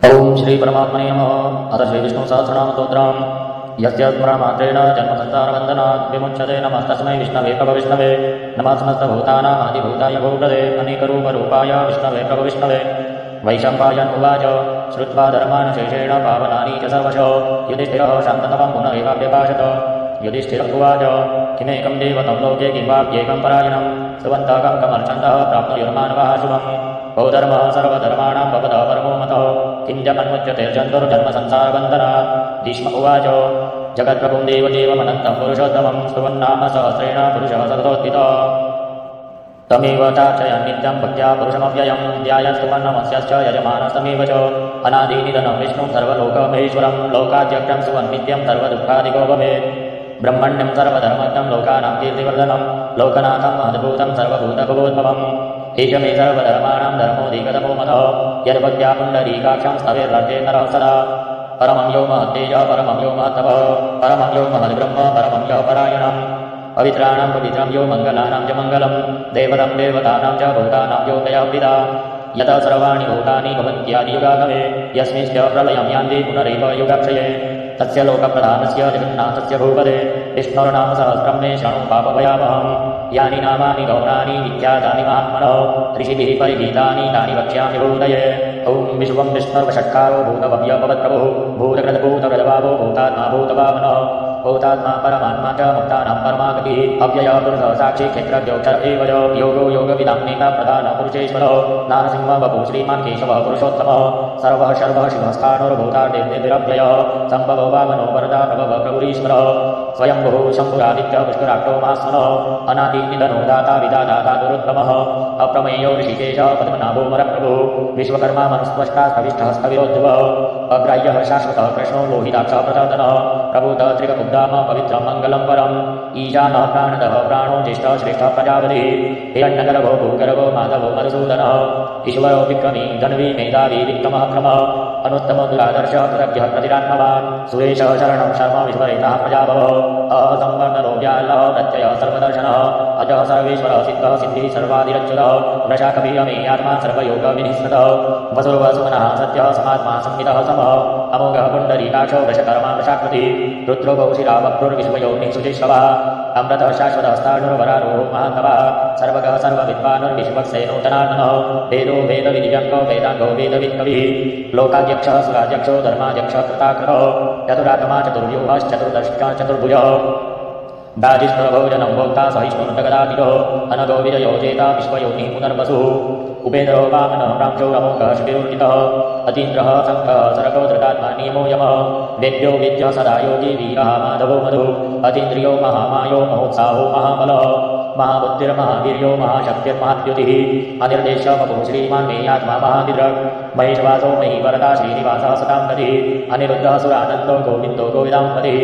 ओं श्री परमात्मने नमः। अथ श्री विष्णु सहस्रनामस्तोत्रम्। यस्य स्मरणमात्रेण जन्मसंसारबन्धनात् विमुच्यते नमस्तस्मै विष्णवे प्रभविष्णवे। नमः समस्तभूतानामादिभूताय भूप्रदे अनेकरूपरूपाय विष्णवे प्रभविष्णवे। वैशम्पायन उवाच श्रुत्वा धर्मान् शेषेण पावनानि च सर्वशः युधिष्ठिरः शान्ततमं पुनरेवाभ्यभाषत। युधिष्ठिरः उवाच किमेकं देवतं लोके किं वाप्येकं परायणं सुवन्तः कमर्चन्तः प्राप्नुयुर्मानवः शुभम्। ओ धर्मः सर्वधर्माणां भवतः परमो मतः किं जन्मुच्यते जन्तुर्जन्मसंसारबन्धनात्। भीष्म उवाच जगत्प्रभुं देवदेवमनन्तं पुरुषोत्तमं स्तुवन्नाम सहस्रेण पुरुषः सततोत्थितः। तमेव चार्चयन् नित्यं भक्त्या पुरुषमव्ययं ध्यायस्तुवन्नमस्यश्च यजमानस्तमेव च अनादिनिधनं विष्णुं सर्वलोकमहेश्वरं लोकाध्यक्षं सुवन्नित्यं सर्वदुःखादिको भवेत्। ब्रह्मण्यं सर्वधर्मज्ञं लोकानां कीर्तिवर्धनं लोकनाथं महद्भूतं सर्वभूतभवोद्भवम्। एष मे सर्वधर्माणां धर्मोऽधिकतमो मतः यद्भक्त्या पुण्डरीकाक्षं स्तवेर्लभ्ये नरः सदा। परमं यो महत्तेजः परमं यो महत्तपः परमं यो महद्ब्रह्म परमं यः परायणम्। पवित्राणां पवित्रं यो मङ्गलानां च मङ्गलं देवतं देवतानां च भूतानां यो दया पिता। यतः सर्वाणि भूतानि भवन्त्यादियुगागमे यस्मिंश्च प्रलयं यान्ति पुनरेव युगाक्षये तस्य लोकप्रधानस्य जगन्नाथस्य भूपदे विष्णोर्नाम सहस्रं मे शृणु पापभयावहम्। यानि नामानि गौणानि विख्यातानि महात्मनः ऋषिभिः परिगीतानि तानि वक्ष्यामि भूतये। ॐ विश्वं विष्णुर्वषट्कारो भूतभव्यभवत्प्रभुः भूतकृतभूतकृतभावो भूतात्मा भूतभावनः भूतात्मा परमात्मा च मुक्तानां परमागतिः अव्ययः पुरुषः साक्षी क्षेत्रज्ञोऽक्षर एव योगो योगविदां नेता प्रधानपुरुषेश्वरः नारसिंहः वपुः श्रीमान् केशवः पुरुषोत्तमः सर्वः शर्वः शिवस्थाणुर्भूतार्देव्यव्ययः सम्भवो वामनो वरदा प्रभवः प्रभुरीश्वरः स्वयंभुः शम्भुरादित्यः पुष्कराक्षो महास्मनः अनादिनिधनो दाता विदाता गुरुत्तमः अप्रमेयो ऋषिकेशः पद्मनाभो वरप्रभुः विश्वकर्मा मनुस्पष्टा स्पविष्टः स्थविरोद्धवः अग्राह्यः शाश्वतः कृष्णो लोहिताक्षः प्रचोदनः प्रभूतः त्रिकबुद्धामः पवित्रं मङ्गलं परम् ईशानः प्राणदः प्राणो ज्येष्ठः श्रेष्ठः प्रजापतिः हिरण्यगर्भो भूगर्भो माधवो मधुसूदनः ईश्वरो विक्रमी धन्वी मेधावी विक्रमः क्रमः अनुत्तमो दुरादर्शः कृतज्ञः प्रतिरात्मवान् सुरेशः शरणं शर्म विश्वरेतः प्रजाभवः असंवर्णनो व्यालः प्रत्ययः सर्वदर्शनः अजः सर्वेश्वरः सिद्धः सिद्धिः सर्वादिरच्युतः वृषाकविः मे आत्मा सर्वयोगविनिःस्मृतः वसुर्वसुमनः सत्यः समात्मा संहितः समः अमोघः पुण्डरीकाक्षो वृषकर्मा वृषाकृतिः रुद्रो बहुशिरा वक्रुर्विश्वयोनिः सुचिश्रवः अमृतः शाश्वतः स्थाणुर्वरारोः महान्तवः सर्वगः सर्वविद्वानुर्विश्वक्सेनोतनात्मनः वेदो वेदविधिव्यङ्गो वेदाङ्गो वेदवित्कविः लोकाध्यक्षः सुराध्यक्षो धर्माध्यक्षः कृताकृतः चतुरात्मा चतुर्व्यूहश्चतुर्दशः चतुर्भुजः भोजनं भोक्ता सहिष्णुर्जगदाभिरो अनगो विजयो जेता विश्वयोनिः पुनर्वसुः उपेन्द्रो वामनः प्रांशो अमोघः श्रुतिरुर्जितः अतीन्द्रः शङ्खः सरगो धृतात्मा नियमो यमः वेद्यो वेद्यः सदा योगी वीरः माधवो मधुः अतीन्द्रियो महामायो महोत्साहो महाबलः महाबुद्धिर्महावीर्यो महाशक्तिर्महाद्युतिः अनिर्देशः वपुः श्रीमान् मे आत्मा महादिदृक् महेशवासो महीवरदा श्रीनिवासः सतां गतिः अनिरुद्धः सुरानन्दो गोविन्दो गोविदाम्पतिः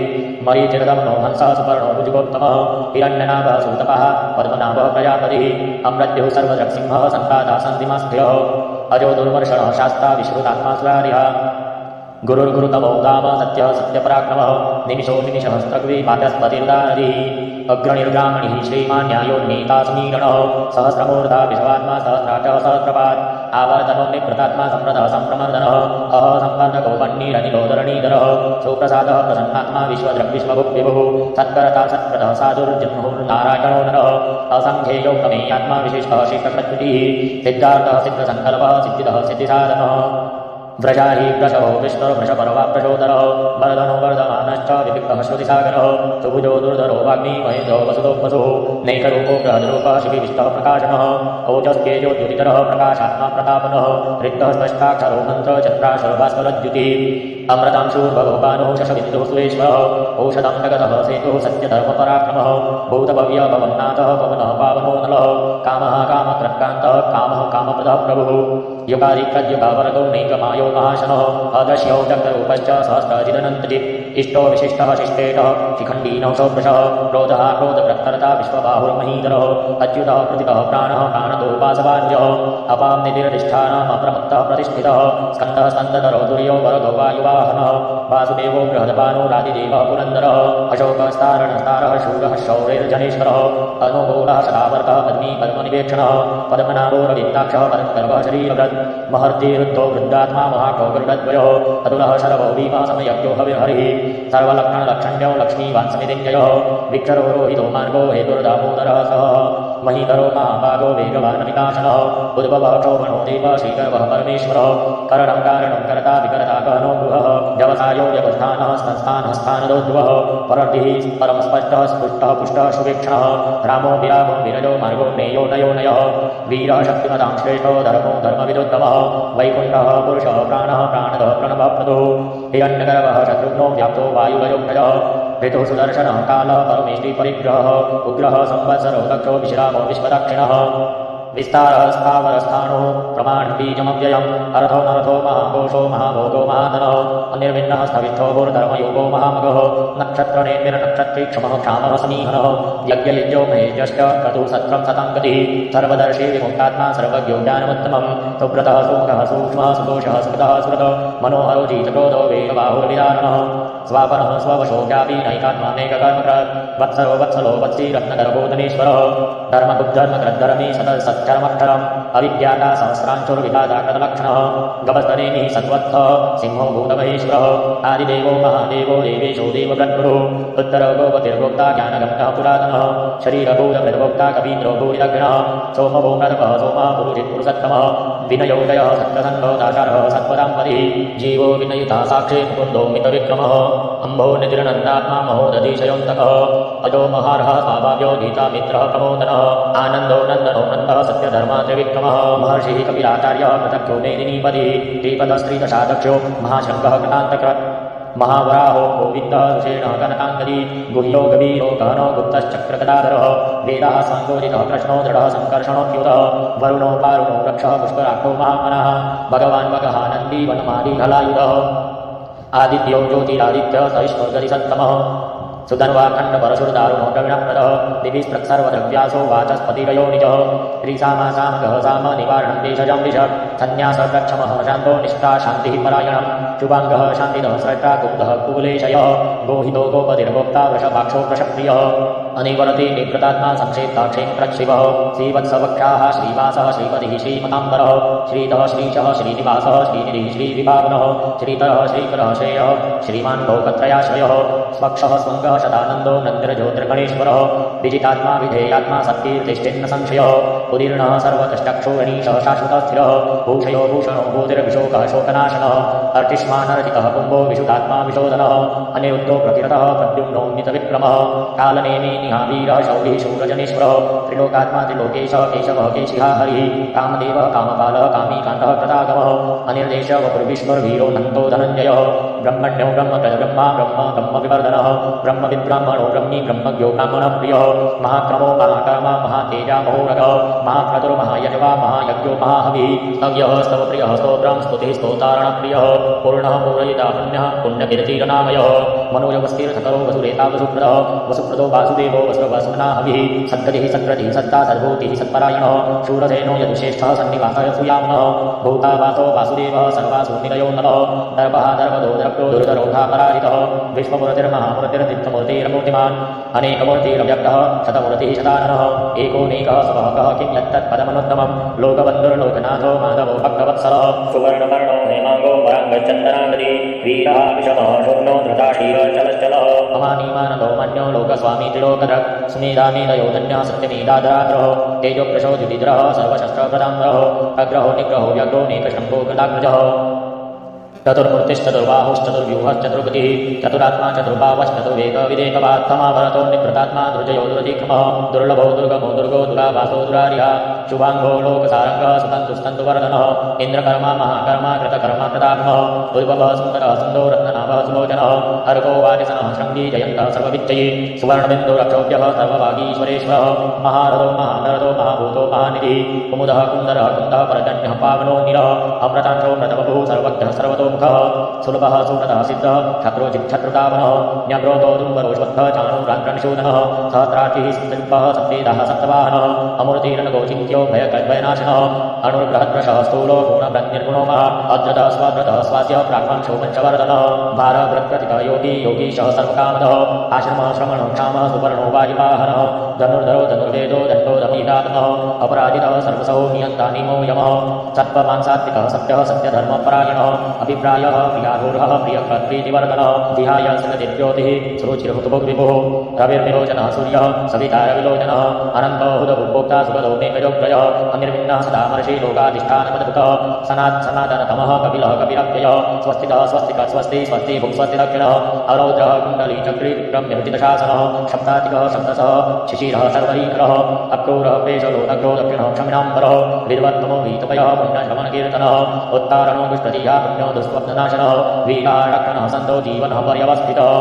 मरीचिरदमनो हंसः सुपर्णो भुजगोत्तमः हिरण्यनाभः सूतपः पद्मनाभः प्रजापतिः अमृत्युः सर्वदृक्सिंहः सन्ताता सन्धिमास्थिरः अजो दुर्वर्षणः शास्ता विश्रुतात्मा सुरारिः गुरुर्गुरुतमो गाम सत्यः सत्यपराक्रमः निमिषो निमिषहस्त्रग्वी पादस्पतिर्दानदिः अग्रणिर्गामणिः श्रीमान्यायोन्नीता समीरणः सहस्रमूर्धा विश्वात्मा सहस्राटः सहस्रपात् आवर्तनोन्निप्रतात्मा सम्प्रतः सम्प्रमर्दनः अह सम्पन्नको वह्निरनिलोदरणीधरः सुप्रसादः प्रसन्नात्मा विश्वदृग्विश्वभुक्विभुः सत्करता सत्कृतः साधुर्जन्मुर्नारायणो नरः असङ्ख्येयो प्रमेयात्मा विशिष्टः शिष्टप्रकृतिः सिद्धार्थः सिद्धसङ्कल्पः सिद्धिदः सिद्धिसाधनः व्रजाहि वृषभो विष्णुर्वृषपर्वा प्रचोदरः वर्धनो वर्धमानश्च विविक्तः श्रुतिसागरः सुभुजो दुर्धरो वाग्मी महेन्द्रो वसुतो वसुः नैकरूपो बृहद्रूपः शिविविष्टः प्रकाशनः ओजस्तेजोद्युतितरः प्रकाशात्मा प्रतापनः रिक्तः स्पष्टाक्षरो मन्त्रचत्राक्षरो भास्करद्युतिः अमृतांशूर्भगोपानुः शशबिन्दुः सुरेश्वरः औषधं जगतः सेतुः सत्यधर्मपराक्रमः भूतभव्यभवन्नाथः पवनः पावनो नलः कामः कामक्रक्रान्तः कामः कामप्रदः प्रभुः युगादिप्रद्युगावरतो नैकमायो महाशनः अदश्यो जगरूपश्च सहस्रजिदनन्तजित् इष्टो विशिष्टः शिष्टेटः शिखण्डीनौ सौभृशः क्रोधः क्रोधप्रत्तरता विश्वबाहुर्महीधरः अच्युतः प्रतितः प्राणः प्राणदो वासवानुजः अपां निधिरधिष्ठानम् अप्रमत्तः प्रतिष्ठितः स्कन्दः स्कन्दधरो दुर्यो वरदो वायुवाहनः वासुदेवो बृहदपानो रातिदेवः पुरन्दरः अशोकस्तारणस्तारः शूरः शौरेर्जनेश्वरः अनुगोलः सदावर्तः पद्मी पद्मनिवेक्षणः पद्मनाभो रविन्दाक्षः पद्मगर्भः शरीरभृत् तत् महर्तिरुद्धो वृद्धात्मा महाको गरुडद्वयो अतुलः शरवो भीमः समयज्ञो हविर्हरिः सर्वलक्षणलक्षण्यो लक्ष्मीवान् समितिञ्जयो विक्षरो रोहितो मार्गो हेतुर्दामोदरः सह महीधरो महाभागो वेगवान् विकाशनः उद्भवः क्षोभणो देव श्रीकरवः परमेश्वरः करणं कारणं करता विकरता कहनो गृहः व्यवसायो व्यवस्थानः संस्थानः स्थानदोद्भवः परर्धिः परं स्पष्टः स्पृष्टः पुष्टः सुवीक्षणः रामो विरामो विरजो मार्गो नेयो नयोनयः वीरः शक्तिमतां श्रेष्ठो धर्मो धर्मविदोत्तमः वैकुण्ठः पुरुषः प्राणः प्राणदः प्रणवप्रदो हिरण्यगर्भः शत्रुघ्नो व्याप्तो वायुवयोग्रजः ऋतुः सुदर्शनः कालः परमेष्टि परिग्रहः उग्रः संवत्सरो दक्षो विश्रामो विश्वदक्षिणः विस्तारः स्थावरस्थाणुः प्रमाणबीजमव्ययम् अर्थो नरथो महाघोषो महाभोगो महाधनः अनिर्विण्णः स्थविष्ठो भूर्धर्मयोगो महामगः नक्षत्रनेमिर्नक्षत्रीक्षमः क्षामः समीहनः यज्ञयज्ञो महेज्यश्च क्रतुः सत्रं सतां गतिः सर्वदर्शी विमुक्तात्मा सर्वज्ञो ज्ञानमुत्तमम् सुव्रतः सुमुखः सूक्ष्मः सुदोषः स्मृतः स्मृतः मनोहरो जीतक्रोधो वेगबाहुर्विदारणः स्वापनः स्ववशो व्यापी नैकात्मानेककर्मकृत् वत्सरो वत्सलो वत्सी रत्नगर्भोदनेश्वरः धर्मगुद्धर्मकृद्धर्मी सत्कर्मक्षरम् अविद्याता सहस्रांशुर्विधाता कृतलक्षणः गभस्तनेमिः सत्वत्थः सिंहो भूतमहेश्वरः आदिदेवो महादेवो देवेशो देवव्रद्गुरुः उत्तरो गोपतिर्गोप्ता ज्ञानगम्यः पुरातनः शरीरभूतभृद्भोक्ता कवीन्द्रो भूरिदग्नः सोमभो मृतपः सोमः पुरुषित्पुरुषत्तमः विनयोदयः सत्प्रसङ्गो दाशारः सत्पदाम्पतिः जीवो विनयुतः साक्षी मुकुन्दो मितविक्रमः अम्भो निद्रनन्दात्मा महोदधीशयोऽन्तकः अजो महार्हः स्वाभाव्यो गीतामित्रः प्रमोदनः आनन्दो नन्दनो नन्दः सत्यधर्मा त्रिविक्रमः महर्षिः कपिलाचार्यः पृथक्यो मेदिनीपदी श्रीपदस्त्रीदशादक्षो महाशङ्कः कृतान्तकृत् महावराहो गोविन्दः सुषेणः कनकाङ्गदी गुह्यो गभीरो गहनो गुप्तश्चक्रगदाधरः वेदः साङ्गोजितः कृष्णो दृढः सङ्कर्षणोऽप्युतः वरुणो पारुणो वृक्षः पुष्कराक्षो महामनः भगवान् भगः नन्दी वनमादिघलायुधः आदित्यो ज्योतिरादित्यः सहिष्णुर्गतिसत्तमः सुधन्वाखण्डपरशुर्दारुणो द्रविणप्रदः दिविस्पृक्सर्वद्रव्यासो वाचस्पतिरयो निजः त्रिसामासामगः साम निवारणं देशजं दिशत् सन्न्यासप्रक्षमः शान्तो निष्ठा शान्तिः परायणं शुभाङ्गः शान्तिदः स्रष्टा कुब्धः कुकुलेशयः गोहितो गोपतिर्गोप्ता वृषभाक्षो वृषप्रियः अनिवरति निवृतात्मा संक्षेप्ताक्षेत्रक्षिवः श्रीवत्सवक्षाः श्रीवासः श्रीपतिः श्रीमताम्बरः श्रीधः श्रीशः श्रीनिवासः श्रीनिधिः श्रीविभावनः श्रीधरः श्रीकरः श्रेयः श्रीमान् लोकत्रयाश्रयः स्वक्षः स्वङ्गः शतानन्दो नन्दिरज्योतिर्गणेश्वरः विजितात्मा विधेयात्मा सत्कीर्तिश्चिन्न संशयः उदीर्णः सर्वतश्चक्षुगणीशः शाश्वतस्थिरः भूषयो भूषणो भूतिर्विशोकः शोकनाशनः अर्चिष्मानरचितः कुम्भो विशुदात्मा विशोधनः अनिरुद्धो प्रकीर्तः प्रद्युम्नोन्नितविक्रमः कालनेमि निहावीरः शौरिः शूरजनेश्वरः त्रिलोकात्मा त्रिलोकेशः केशवः केशिहा हरिः कामदेवः कामपालः कामीकान्तः कृतागमः अनिर्देश वपुर्विश्वरवीरो नन्दो धनञ्जयः ब्रह्मण्यो ब्रह्मप्रजब्रह्मा ब्रह्म ब्रह्मविवर्धनः ब्रह्मविद्ब्राह्मणो ब्रह्मी ब्रह्मज्ञो ब्राह्मणः प्रियः महाक्रमो महाकर्मा महातेजा महोरगः महाक्रतुर्महायजवा महायज्ञो महाहविः स्तव्यः स्तवप्रियः स्तोत्रं स्तुतिः स्तोतारणप्रियः पूर्णः पूरयिता पुण्यः पुण्यकीर्तिरनामयः मनोजवस्तीर्थकरो वसुरेता वसुप्रदः वसुप्रदो वासुदेवो वसुरवसुना हविः सद्गतिः सद्रतिः सत्ता सद्भूतिः सत्परायणः शूरसेनो यदुश्रेष्ठः सन्निवासः सुयाम्नः भूतावासो वासुदेवः सर्वासुनिलयो नलः दर्पः दर्पदो द्रव्यो दुर्धरोधा पराजितः विश्वमूर्तिर्महामूर्तिर्दीप्तमूर्तिरमूर्तिमान् अनेकमूर्तिरव्यक्तः शतमूर्तिः शताननः एकोनेकः स्वभावकः किं यत्तत्पदमनुत्तमम् लोकबन्धुर्लोकनाथो माधवो भक्तवत्सलः सुवर्णवर्णो हेमाङ्गो वराङ्गचन्दनाङ्गदी वीरः विषमः शूर्णो धृताशीरश्चलश्चलः अमानीमानदो मन्यो लोकस्वामी त्रिलोकधृक् सुमेधामेधयो धन्यः सत्यमेधाधराग्रहो तेजोप्रशो द्युतिद्रः सर्वशस्त्रप्रदाम्रः अग्रहो निग्रहो व्यग्रो नेकशम्भो कृताग्रजः चतुर्मूर्तिश्चतुर्बाहुश्चतुर्व्यूहश्चतुर्गतिः चतुरात्मा चतुर्बावश्चतुर्वेकविदेकवात्तमावरतो निवृतात्मा धृजयो दुर्लभो दुर्गमो दुर्गो दुरावासो दुरारिः शुभाङ्गो लोकसारङ्गः सुतन्तुस्तन्तुवर्धनः इन्द्रकर्मा महाकर्मा कृतकर्मा कृतात्मः उद्भवः सुन्दरः सुन्दो रत्ननाभः सुलोचनः अर्को वाजसनः शृङ्गी जयन्तः सर्वविच्चयी सुवर्णबिन्दुरक्षोभ्यः सर्वभागीश्वरेश्वरः महारथो महानरथो महाभूतो महानिधिः कुमुदः कुन्दरः कुन्दः परजन्यः पावनो निरः अमृतांशो मृतवपुः सर्वज्ञः सर्वतो सुलभः सुव्रतः सिद्धः क्षत्रोजिच्छत्रुतावनः न्यग्रोतो दुम्बरोश्वत्थः चाणूराङ्कणशोधनः सहस्रार्थिः सप्तविपः सप्तेदः सप्तवाहनः अमूर्तिरनगोचिन्त्यो भयकद्भयनाशनः अणुर्बृहद्वशः स्थूलो गुणब्रह्निर्गुणो महा अद्रतः स्वद्रतः स्वास्यः प्राक्वांशो वंशवर्धनः भारभृत्प्रतितः योगी योगीशः सर्वकामदः आश्रमः श्रमणो क्षामः सुवर्णो वायुवाहनः धनुर्धरो धनुर्वेदो दण्डो दमयितात्मः अपराजितः सर्वसौ नियन्ता निमो यमः सत्त्वमांसात्विकः सत्यः सत्यधर्मपरायणः अभिप्रायः प्रियारूढः प्रियकृत्प्रीतिवर्धनः धियाय सृजज्योतिः सुरुचिर्हुतभुग्विभुः रविर्विलोचनः सूर्यः सविता रविलोचनः अनन्तो हुतभुग्भोक्ता सुखदो मेघयोग्रयः अनिर्विण्णः सदामर्षि लोकाधिष्ठानमद्भुतः सनातनतमः कपिलः कपिरव्ययः स्वस्तितः स्वस्तिकः स्वस्ति स्वस्ति भुक्स्वस्ति दक्षिणः अरौद्रः कुण्डली चक्री विक्रम्य विदितशासनः शब्दातिकः शब्दसः शिशिरः सर्वरीकरः अक्रूरः पेशलो नग्रो दक्षिणः क्षमिणाम्बरः विद्वत्तमो वीतपयः पुण्यश्रवणकीर्तनः उत्तारणो दुष्टधिया पुण्यो दुष्स्वप्ननाशनः वीरारक्षणः सन्तो जीवनः पर्यवस्थितः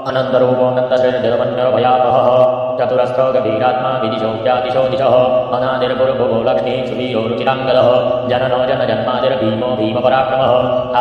अनन्तरूपो नन्दश्रेर्जलमन्यभयावहः चतुरस्रो गभीरात्मा विदिशो व्यादिशो दिशः अनादिर्भुर्भुवो लक्ष्मीः सुवीयो रुचिराङ्गदः जननो जनजन्मादिर्भीमो भीमपराक्रमः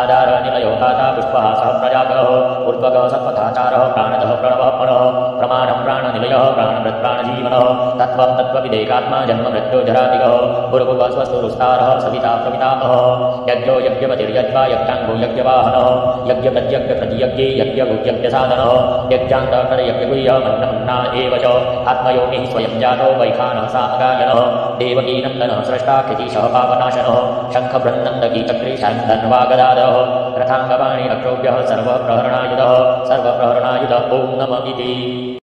आधार निलयो धाता पुष्पहासः प्रजापरः ऊर्ध्वगः सत्पथाचारः प्राणदः प्रणवः पणः प्रमाणं प्राणनिलयः प्राणभृत्प्राणजीवनः तत्त्वं तत्त्वविदेकात्मा जन्ममृत्युजरादिगः भुर्भुवः स्वस्तुरुस्तारः सविता प्रपितामहः यज्ञो यज्ञपतिर्यज्वा यज्ञाङ्गो यज्ञवाहनः यज्ञप्रत्यज्ञप्रतियज्ञे यज्ञभुज्यज्ञसाधनः यज्ञान्तर्यज्ञगुह्यमन्नमन्ना एव च आत्मयोनिः स्वयं जातो वैखानः सामगायनः देवकीनन्दनः स्रष्टा कृतिशः पापनाशनः शङ्खबृन्नन्दकीचक्रीशान्दन्वागदादः रथाङ्गवाणी अक्षोभ्यः सर्वप्रहरणायुधः ॐ नमः इति।